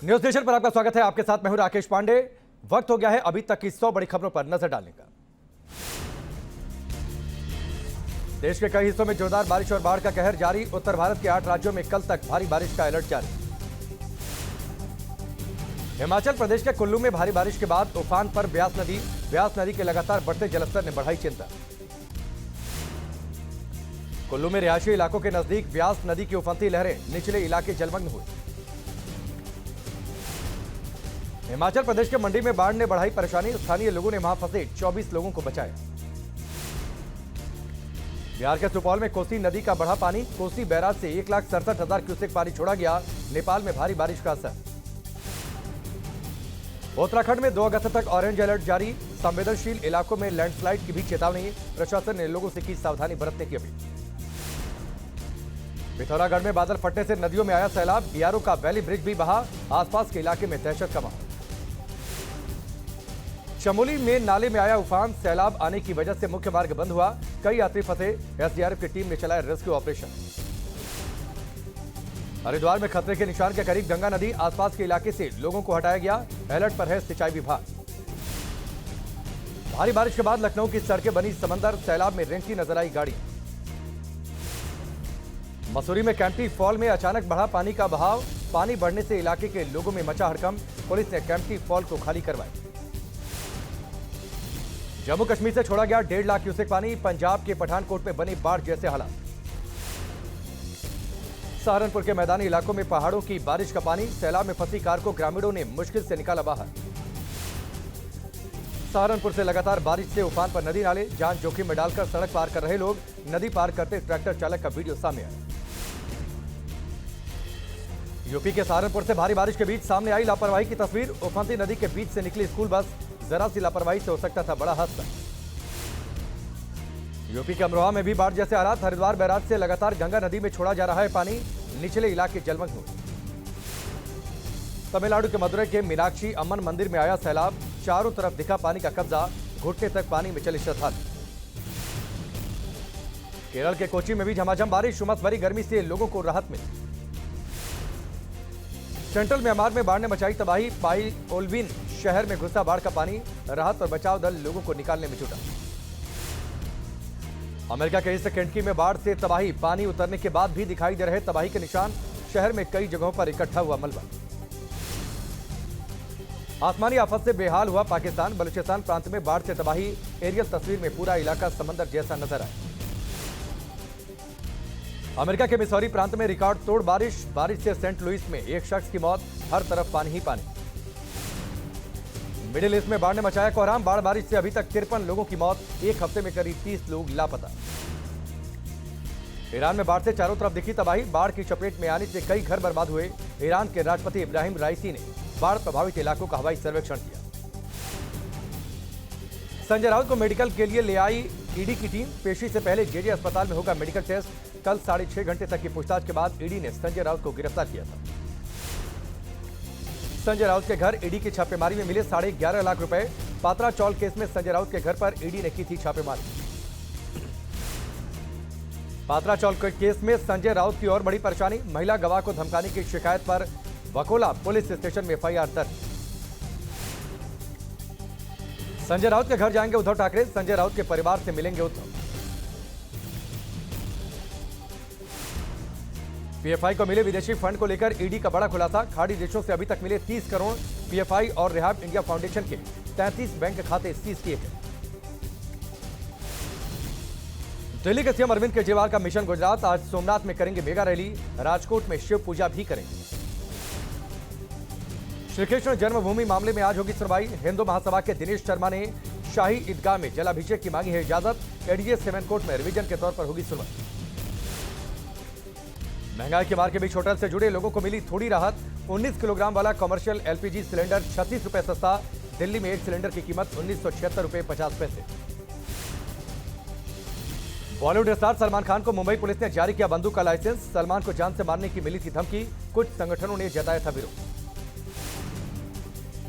News nation पर आपका स्वागत है। आपके साथ मैं हूं राकेश पांडे। वक्त हो गया है अभी तक की 100 बड़ी खबरों पर नजर डालने का। देश के कई हिस्सों में जोरदार बारिश और बाढ़ का कहर जारी। उत्तर भारत के 8 राज्यों में कल तक भारी बारिश का अलर्ट जारी। हिमाचल प्रदेश के कुल्लू में भारी बारिश के बाद उफान पर ब्यास नदी के लगातार बढ़ते जलस्तर ने बढ़ाई चिंता। कुल्लू में रिहायशी इलाकों के नजदीक ब्यास नदी की उफनती लहरें, निचले इलाके जलमग्न हुए। हिमाचल प्रदेश के मंडी में बाढ़ ने बढ़ाई परेशानी। स्थानीय लोगों ने वहां फंसे 24 लोगों को बचाया। बिहार के सुपौल में कोसी नदी का बढ़ा पानी। कोसी बैराज से 1,67,000 क्यूसेक पानी छोड़ा गया। नेपाल में भारी बारिश का असर। उत्तराखंड में 2 अगस्त तक ऑरेंज अलर्ट जारी। संवेदनशील इलाकों में लैंडस्लाइड की भी चेतावनी। प्रशासन ने लोगों से की सावधानी बरतने की अपील। पिथौरागढ़ में बादल फटने से नदियों में आया सैलाब। बीआरओ का वैली ब्रिज भी बहा। आसपास के इलाके में दहशत का माहौल। चमोली में नाले में आया उफान। सैलाब आने की वजह से मुख्य मार्ग बंद हुआ। कई यात्री फंसे। एसडीआरएफ की टीम ने चलाया रेस्क्यू ऑपरेशन। हरिद्वार में खतरे के निशान के करीब गंगा नदी। आसपास के इलाके से लोगों को हटाया गया। अलर्ट पर है सिंचाई विभाग। भारी बारिश के बाद लखनऊ की सड़कें बनी समंदर। सैलाब में रेंगती नजर आई गाड़ी। मसूरी में कैंपटी फॉल में अचानक बढ़ा पानी का बहाव। पानी बढ़ने से इलाके के लोगों में मचा हड़कंप। पुलिस ने कैंपटी फॉल को खाली करवाया। जम्मू कश्मीर से छोड़ा गया 1.5 लाख क्यूसेक पानी। पंजाब के पठानकोट में बनी बाढ़ जैसे हालात। सहारनपुर के मैदानी इलाकों में पहाड़ों की बारिश का पानी। सैलाब में फंसी कार को ग्रामीणों ने मुश्किल से निकाला बाहर। सहारनपुर से लगातार बारिश से उफान पर नदी नाले। जान जोखिम में डालकर सड़क पार कर रहे लोग। नदी पार करते ट्रैक्टर चालक का वीडियो सामने आया। यूपी के सहारनपुर से भारी बारिश के बीच सामने आई लापरवाही की तस्वीर। उफनती नदी के बीच से निकली स्कूल बस। जरा सी लापरवाही से हो सकता था बड़ा हादसा। यूपी के अमरोहा में भी बाढ़ जैसे हालात। हरिद्वार बैराज से लगातार गंगा नदी में छोड़ा जा रहा है पानी। निचले इलाके जलमग्न हुए। तमिलनाडु के मदुरै के मीनाक्षी अम्मन मंदिर में आया सैलाब। चारों तरफ दिखा पानी का कब्जा। घुटने तक पानी में चले श्रद्धालु। केरल के कोची में भी झमाझम बारिश। उमस भरी गर्मी से लोगों को राहत मिली। सेंट्रल म्यांमार में बाढ़ ने मचाई तबाही। पाइओलविन शहर में घुसा बाढ़ का पानी। राहत और बचाव दल लोगों को निकालने में जुटा। अमेरिका के ईस्ट केंटकी में बाढ़ से तबाही। पानी उतरने के बाद भी दिखाई दे रहे तबाही के निशान। शहर में कई जगहों पर इकट्ठा हुआ मलबा। आसमानी आफत से बेहाल हुआ पाकिस्तान। बलूचिस्तान प्रांत में बाढ़ से तबाही। एरियल तस्वीर में पूरा इलाका समंदर जैसा नजर आया। अमेरिका के मिसौरी प्रांत में रिकॉर्ड तोड़ बारिश। बारिश से सेंट लुइस में एक शख्स की मौत। हर तरफ पानी ही पानी। मिडिल ईस्ट में बाढ़ ने मचाया कोहराम। बाढ़ बारिश से अभी तक 53 लोगों की मौत। एक हफ्ते में करीब 30 लोग लापता। ईरान में बाढ़ से चारों तरफ दिखी तबाही। बाढ़ की चपेट में आने से कई घर बर्बाद हुए। ईरान के राष्ट्रपति इब्राहिम राइसी ने बाढ़ प्रभावित इलाकों का हवाई सर्वेक्षण किया। संजय राउत को मेडिकल के लिए ले आई ईडी की टीम। पेशी से पहले जेजे अस्पताल में होगा मेडिकल टेस्ट। कल 6.5 घंटे तक की पूछताछ के बाद ईडी ने संजय राउत को गिरफ्तार किया था। संजय राउत के घर ईडी की छापेमारी में मिले 11.5 लाख रुपए। पात्रा चौल केस में संजय राउत के घर पर ईडी ने की थी छापेमारी। पात्रा चौल केस में संजय राउत की और बड़ी परेशानी। महिला गवाह को धमकाने की शिकायत पर वकोला पुलिस स्टेशन में एफआईआर दर्ज। संजय राउत के घर जाएंगे उद्धव ठाकरे। संजय राउत के परिवार से मिलेंगे उद्धव। पीएफआई को मिले विदेशी फंड को लेकर ईडी का बड़ा खुलासा। खाड़ी देशों से अभी तक मिले 30 करोड़। पीएफआई और रिहाब इंडिया फाउंडेशन के 33 बैंक खाते सीज किए गए। दिल्ली के सीएम अरविंद केजरीवाल का मिशन गुजरात। आज सोमनाथ में करेंगे मेगा रैली। राजकोट में शिव पूजा भी करेंगे। श्री कृष्ण जन्मभूमि मामले में आज होगी सुनवाई। हिंदू महासभा के दिनेश शर्मा ने शाही ईदगाह में जलाभिषेक की मांगी है इजाजत। एडीजे 7 कोर्ट में रिवीजन के तौर पर होगी सुनवाई। महंगाई के मार के बीच होटल से जुड़े लोगों को मिली थोड़ी राहत। 19 किलोग्राम वाला कमर्शियल एलपीजी सिलेंडर 36 रुपए सस्ता। दिल्ली में एक सिलेंडर की कीमत 1976 रुपए 50 पैसे। बॉलीवुड स्टार सलमान खान को मुंबई पुलिस ने जारी किया बंदूक का लाइसेंस। सलमान को जान से मारने की मिली थी धमकी। कुछ संगठनों ने जताया था विरोध।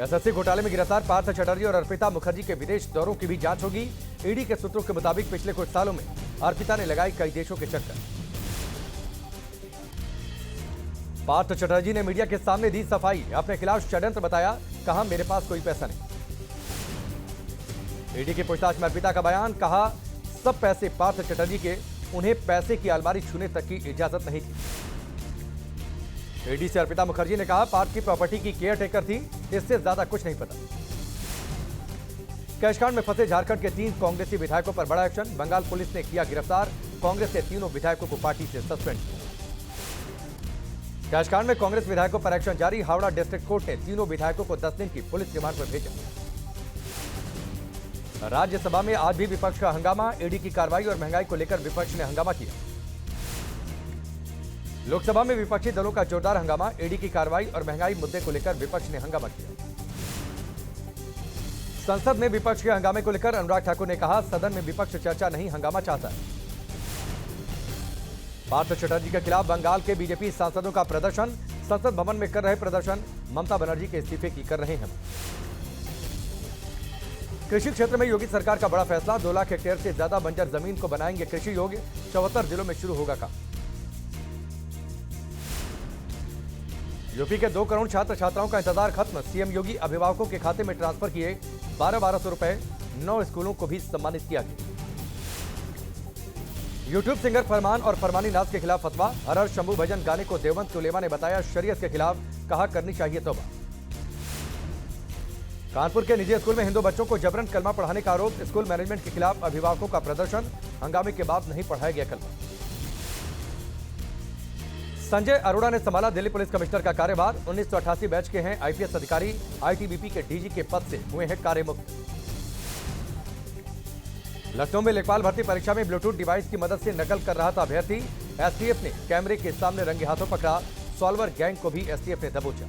एसएससी घोटाले में गिरफ्तार पार्थ चटर्जी और अर्पिता मुखर्जी के विदेश दौरों की भी जांच होगी। ईडी के सूत्रों के मुताबिक पिछले कुछ सालों में अर्पिता ने लगाई कई देशों के चक्कर। पार्थ चटर्जी ने मीडिया के सामने दी सफाई, अपने खिलाफ षड्यंत्र बताया, कहा मेरे पास कोई पैसा नहीं। ईडी की पूछताछ में अर्पिता का बयान, कहा सब पैसे पार्थ चटर्जी के, उन्हें पैसे की अलमारी छूने तक की इजाजत नहीं थी। ईडी से अर्पिता मुखर्जी ने कहा पार्थ की प्रॉपर्टी की केयर टेकर थी, इससे ज्यादा कुछ नहीं पता। कैशकांड में फंसे झारखंड के 3 कांग्रेसी विधायकों पर बड़ा एक्शन, बंगाल पुलिस ने किया गिरफ्तार, कांग्रेस के तीनों विधायकों को पार्टी से सस्पेंड किया। कैशकांड में कांग्रेस विधायकों पर एक्शन जारी, हावड़ा डिस्ट्रिक्ट कोर्ट ने तीनों विधायकों को 10 दिन की पुलिस रिमांड पर भेजा। राज्यसभा में आज भी विपक्ष का हंगामा, ईडी की कार्रवाई और महंगाई को लेकर विपक्ष ने हंगामा किया। लोकसभा में विपक्षी दलों का जोरदार हंगामा, ईडी की कार्रवाई और महंगाई मुद्दे को लेकर विपक्ष ने हंगामा किया। संसद में विपक्ष के हंगामे को लेकर अनुराग ठाकुर ने कहा सदन में विपक्ष चर्चा नहीं हंगामा चाहता है। पार्थ चटर्जी के खिलाफ बंगाल के बीजेपी सांसदों का प्रदर्शन, संसद भवन में कर रहे प्रदर्शन, ममता बनर्जी के इस्तीफे की कर रहे हैं। कृषि क्षेत्र में योगी सरकार का बड़ा फैसला, 2 लाख हेक्टेयर से ज्यादा बंजर जमीन को बनाएंगे कृषि योग्य, 74 जिलों में शुरू होगा काम। यूपी के 2 करोड़ छात्र छात्राओं का इंतजार खत्म, सीएम योगी अभिभावकों के खाते में ट्रांसफर किए 1200 रुपए, 9 स्कूलों को भी सम्मानित किया गया। यूट्यूब सिंगर फरमान और फरमानी नाज के खिलाफ फतवा, हर हर शंभू भजन गाने को देवबंद के उलेमा ने बताया शरीयत के खिलाफ, कहा करनी चाहिए तौबा। कानपुर के निजी स्कूल में हिंदू बच्चों को जबरन कलमा पढ़ाने का आरोप, स्कूल मैनेजमेंट के खिलाफ अभिभावकों का प्रदर्शन, हंगामे के बाद नहीं पढ़ाया गया कलमा। संजय अरोड़ा ने संभाला दिल्ली पुलिस कमिश्नर का कार्यभार, 1988 बैच के हैं आईपीएस अधिकारी, आईटीबीपी के डीजी के पद से हुए हैं कार्यमुक्त। लखनऊ में लेखपाल भर्ती परीक्षा में ब्लूटूथ डिवाइस की मदद से नकल कर रहा था अभ्यर्थी, एसटीएफ ने कैमरे के सामने रंगे हाथों पकड़ा, सॉल्वर गैंग को भी एसटीएफ ने दबोचा।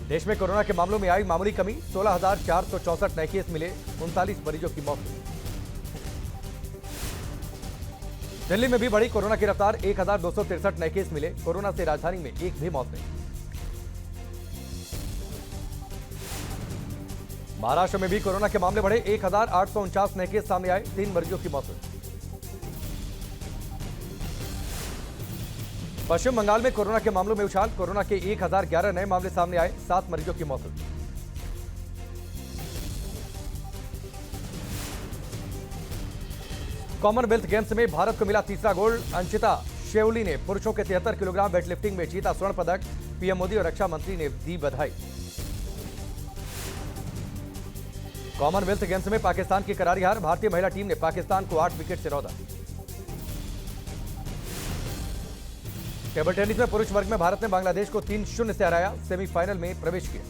देश में कोरोना के मामलों में आई मामूली कमी, 16,464 नए केस मिले, 39 मरीजों की मौत हुई। दिल्ली में भी बढ़ी कोरोना की रफ्तार, 1,263 नए केस मिले, कोरोना से राजधानी में एक भी मौत नहीं। महाराष्ट्र में भी कोरोना के मामले बढ़े, 1,849 नए केस सामने आए, 3 मरीजों की मौत हुई। पश्चिम बंगाल में कोरोना के मामलों में उछाल, कोरोना के 1011 नए मामले सामने आए, 7 मरीजों की मौत हुई। कॉमनवेल्थ गेम्स में भारत को मिला तीसरा गोल्ड, अंशिता शेवली ने पुरुषों के 73 किलोग्राम वेटलिफ्टिंग में जीता स्वर्ण पदक, पीएम मोदी और रक्षा मंत्री ने दी बधाई। कॉमनवेल्थ गेम्स में पाकिस्तान की करारी हार, भारतीय महिला टीम ने पाकिस्तान को 8 विकेट से रौंदा। टेबल टेनिस में पुरुष वर्ग में भारत ने बांग्लादेश को 3-0 से हराया, सेमीफाइनल में प्रवेश किया।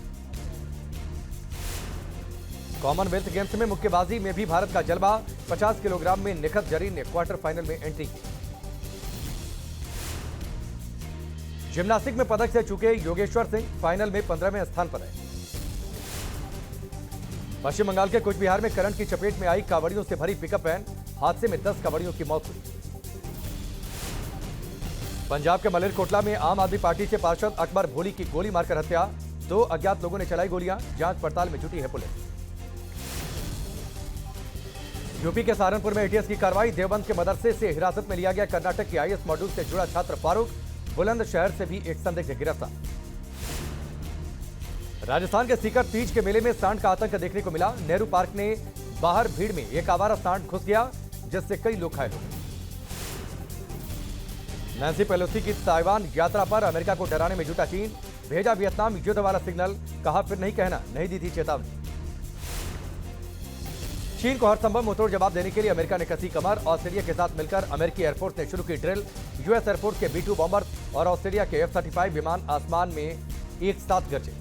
कॉमनवेल्थ गेम्स में मुक्केबाजी में भी भारत का जलवा, 50 किलोग्राम में निखत जरीन ने क्वार्टर फाइनल में एंट्री की। जिम्नास्टिक में पदक से चूके योगेश्वर सिंह फाइनल में 15वें स्थान पर आए। पश्चिम बंगाल के कुछ बिहार में करंट की चपेट में आई कावड़ियों से भरी पिकअप वैन, हादसे में 10 कावड़ियों की मौत हुई। पंजाब के मलेरकोटला में आम आदमी पार्टी से पार्षद अकबर भोली की गोली मारकर हत्या, 2 अज्ञात लोगों ने चलाई गोलियां, जांच पड़ताल में जुटी है पुलिस। यूपी के सहारनपुर में एटीएस की कार्रवाई, देवबंद के मदरसे से हिरासत में लिया गया कर्नाटक के आईएएस मॉड्यूल से जुड़ा छात्र फारूक, बुलंदशहर से भी एक संदिग्ध गिरफ्तार। राजस्थान के सीकर तीज के मेले में सांड का आतंक देखने को मिला, नेहरू पार्क में बाहर भीड़ में एक आवारा सांड घुस गया, जिससे कई लोग घायल हो गए। नैन्सी पेलोसी की ताइवान यात्रा पर अमेरिका को डराने में जुटा चीन, भेजा वियतनाम युद्ध वाला सिग्नल, कहा फिर नहीं कहना, नहीं दी थी चेतावनी। चीन को हर संभव मुंहतोड़ जवाब देने के लिए अमेरिका ने कसी कमर, ऑस्ट्रेलिया के साथ मिलकर अमेरिकी एयरफोर्स ने शुरू की ड्रिल, यूएस एयरफोर्स के B-2 बॉम्बर और ऑस्ट्रेलिया के F-35 विमान आसमान में एक साथ गरजे।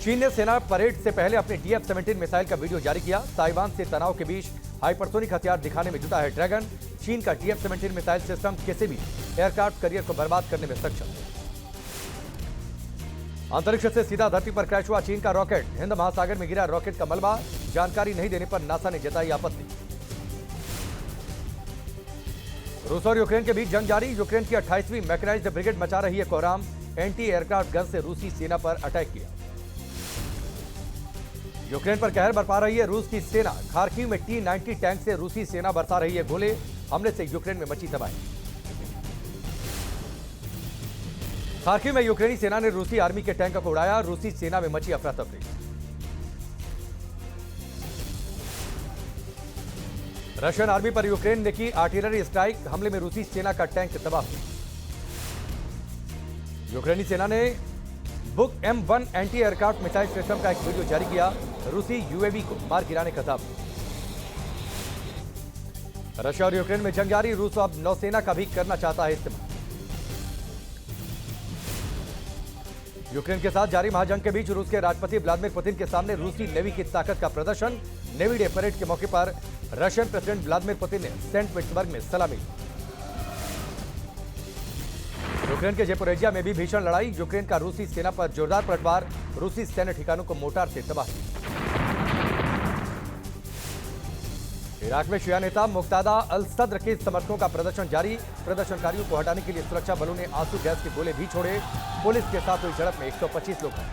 चीन ने सेना परेड से पहले अपने DF-17 मिसाइल का वीडियो जारी किया, ताइवान से तनाव के बीच हाइपरसोनिक हथियार दिखाने में जुटा है ड्रैगन, चीन का DF-17 मिसाइल सिस्टम किसी भी एयरक्राफ्ट करियर को बर्बाद करने में सक्षम। अंतरिक्ष से सीधा धरती पर क्रैश हुआ चीन का रॉकेट, हिंद महासागर में गिरा रॉकेट का मलबा, जानकारी नहीं देने पर नासा ने जताई आपत्ति। रूस और यूक्रेन के बीच जंग जारी, यूक्रेन की 28वीं मैकेनाइज्ड ब्रिगेड मचा रही है कोहराम, एंटी एयरक्राफ्ट गन से रूसी सेना पर अटैक किया। यूक्रेन पर कहर बरपा रही है रूस की सेना, खार्किव में T-90 टैंक से रूसी सेना बरसा रही है गोले, हमले से यूक्रेन में मची तबाही। खार्किव में यूक्रेनी सेना ने रूसी आर्मी के टैंक को उड़ाया, रूसी सेना में मची अफरा तफरी। रशियन आर्मी पर यूक्रेन ने की आर्टिलरी स्ट्राइक, हमले में रूसी सेना का टैंक तबाह। यूक्रेनी सेना ने book M1 anti aircraft missile system का एक वीडियो जारी किया, रूसी यूएवी को मार गिराने का दावा। रशिया और यूक्रेन में जंग जारी, रूस अब नौसेना का भी करना चाहता है इस्तेमाल। यूक्रेन के साथ जारी महाजंग के बीच रूस के राष्ट्रपति व्लादिमीर पुतिन के सामने रूसी नेवी की ताकत का प्रदर्शन। नेवी डे परेड के मौके पर रशियन प्रेसिडेंट व्लादिमीर पुतिन ने सेंट पीटर्सबर्ग में सलामी। यूक्रेन के ज़ेपोरिजिया में भी भीषण लड़ाई, यूक्रेन का रूसी सेना पर जोरदार पलटवार, रूसी सैन्य ठिकानों को मोर्टार से तबाह किया। इराक में शिया नेता मुक्तादा अल सद्र के समर्थकों का प्रदर्शन जारी, प्रदर्शनकारियों को हटाने के लिए सुरक्षा बलों ने आंसू गैस के गोले भी छोड़े। पुलिस के साथ हुई झड़प में 125 लोग हैं।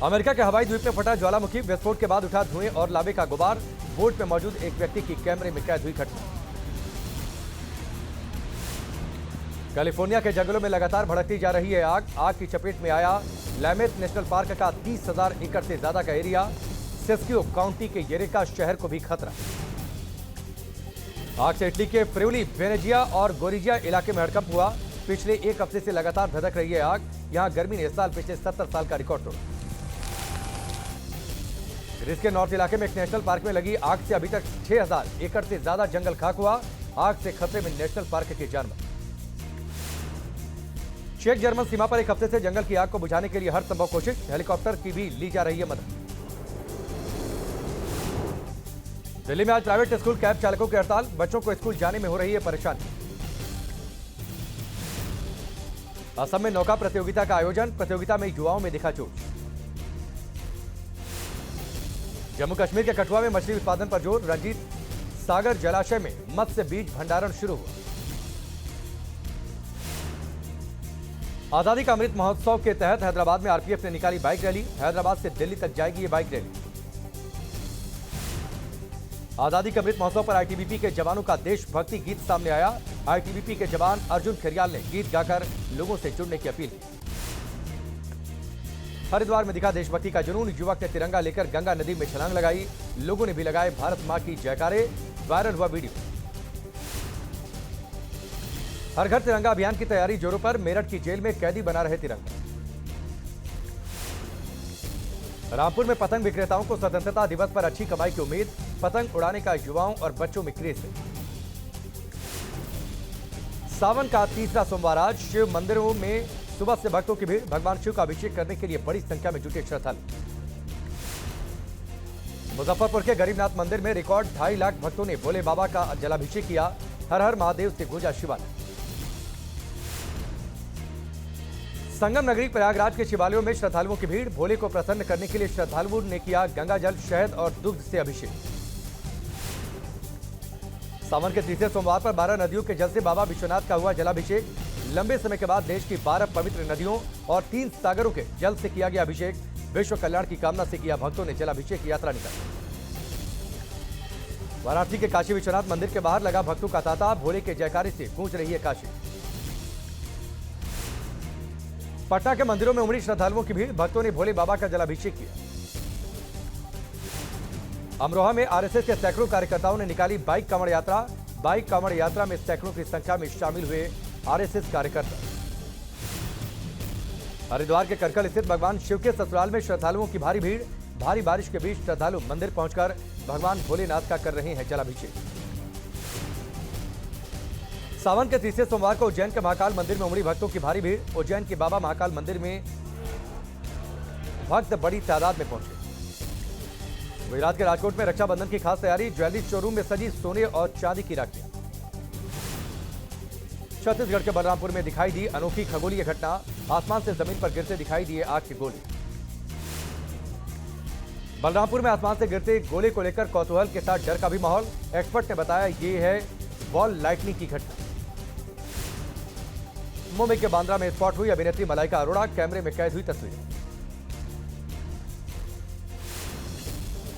अमेरिका के हवाई द्वीप में फटा ज्वालामुखी, विस्फोट के बाद उठा धुएं और लावे का गुबार, बोट में मौजूद एक व्यक्ति की कैमरे में कैद हुई घटना। कैलिफोर्निया के जंगलों में लगातार भड़कती जा रही है आग, आग की चपेट में आया लैमेथ नेशनल पार्क का 30,000 एकड़ से ज्यादा का एरिया, सिस्कियो काउंटी के येरेका शहर को भी खतरा। आग से इटली के फ्रिवली, वेनेजिया और गोरिजिया इलाके में हड़कंप हुआ, पिछले एक हफ्ते से लगातार धधक रही है आग, यहां गर्मी ने इस साल पिछले 70 साल का रिकॉर्ड तोड़ा। ग्रीस के नॉर्थ इलाके में एक नेशनल पार्क में लगी आग से अभी तक 6,000 एकड़ से ज्यादा जंगल खाक हुआ, आग से खतरे में नेशनल पार्क के जानवर। चेक जर्मन सीमा पर एक हफ्ते से जंगल की आग को बुझाने के लिए हर संभव कोशिश, हेलीकॉप्टर की भी ली जा रही है मदद। दिल्ली में आज प्राइवेट स्कूल कैब चालकों की हड़ताल, बच्चों को स्कूल जाने में हो रही है परेशानी। असम में नौका प्रतियोगिता का आयोजन, प्रतियोगिता में युवाओं में दिखा जोश। जम्मू कश्मीर के कठुआ में मछली उत्पादन पर जोर, रंजीत सागर जलाशय में मत्स्य बीज भंडारण शुरू हुआ। आजादी का अमृत महोत्सव के तहत हैदराबाद में आरपीएफ ने निकाली बाइक रैली, हैदराबाद से दिल्ली तक जाएगी ये बाइक रैली। आजादी के अमृत महोत्सव पर आईटीबीपी के जवानों का देशभक्ति गीत सामने आया, आईटीबीपी के जवान अर्जुन खरियाल ने गीत गाकर लोगों से जुड़ने की अपील की। हरिद्वार में दिखा देशभक्ति का जुनून, युवक ने तिरंगा लेकर गंगा नदी में छलांग लगाई, लोगों ने भी लगाए भारत मां की जयकारे, वायरल हुआ वीडियो। हर घर तिरंगा अभियान की तैयारी जोरों पर, मेरठ की जेल में कैदी बना रहे तिरंगा। रामपुर में पतंग विक्रेताओं को स्वतंत्रता दिवस पर अच्छी कमाई की उम्मीद, पतंग उड़ाने का युवाओं और बच्चों में क्रेज है। सावन का तीसरा सोमवार आज, शिव मंदिरों में सुबह से भक्तों की भीड़, भगवान शिव का अभिषेक करने के लिए बड़ी संख्या में जुटे श्रद्धालु। मुजफ्फरपुर के गरीबनाथ मंदिर में रिकॉर्ड 2.5 लाख भक्तों ने भोले बाबा का जलाभिषेक किया, हर हर महादेव से गूंजा शिवालय। संगम नगरी प्रयागराज के शिवालयों में श्रद्धालुओं की भीड़, भोले को प्रसन्न करने के लिए श्रद्धालुओं ने किया गंगा जल, शहद और दुग्ध से अभिषेक। सावन के तीसरे सोमवार पर 12 नदियों के जल से बाबा विश्वनाथ का हुआ जलाभिषेक, लंबे समय के बाद देश की 12 पवित्र नदियों और 3 सागरों के जल से किया गया अभिषेक, विश्व कल्याण की कामना से किया भक्तों ने जलाभिषेक यात्रा निकाली। वाराणसी के काशी विश्वनाथ मंदिर के बाहर लगा भक्तों का तांता, भोले के जयकारे से गूंज रही है काशी। पटना के मंदिरों में उमड़ी श्रद्धालुओं की भीड़, भक्तों ने भोले बाबा का जलाभिषेक किया। अमरोहा में आरएसएस के सैकड़ों कार्यकर्ताओं ने निकाली बाइक कांवड़ यात्रा, बाइक कांवड़ यात्रा में सैकड़ों की संख्या में शामिल हुए आरएसएस कार्यकर्ता। हरिद्वार के करकल स्थित भगवान शिव के ससुराल में श्रद्धालुओं की भारी भीड़, भारी बारिश के बीच श्रद्धालु मंदिर पहुंचकर भगवान भोलेनाथ का कर रहे हैं जलाभिषेक। सावन के तीसरे सोमवार को उज्जैन के महाकाल मंदिर में उमड़ी भक्तों की भारी भीड़, उज्जैन के बाबा महाकाल मंदिर में भक्त बड़ी तादाद में पहुंचे। गुजरात के राजकोट में रक्षाबंधन की खास तैयारी, ज्वेलरी शोरूम में सजी सोने और चांदी की राखियां। छत्तीसगढ़ के बलरामपुर में दिखाई दी अनोखी खगोलीय घटना, आसमान से जमीन पर गिरते दिखाई दिए आग के गोले। बलरामपुर में आसमान से गिरते गोले को लेकर कौतूहल के साथ डर का भी माहौल, एक्सपर्ट ने बताया ये है बॉल लाइटनिंग की घटना। मुंबई के बांद्रा में स्पॉट हुई अभिनेत्री मलाइका अरोड़ा, कैमरे में कैद हुई तस्वीर।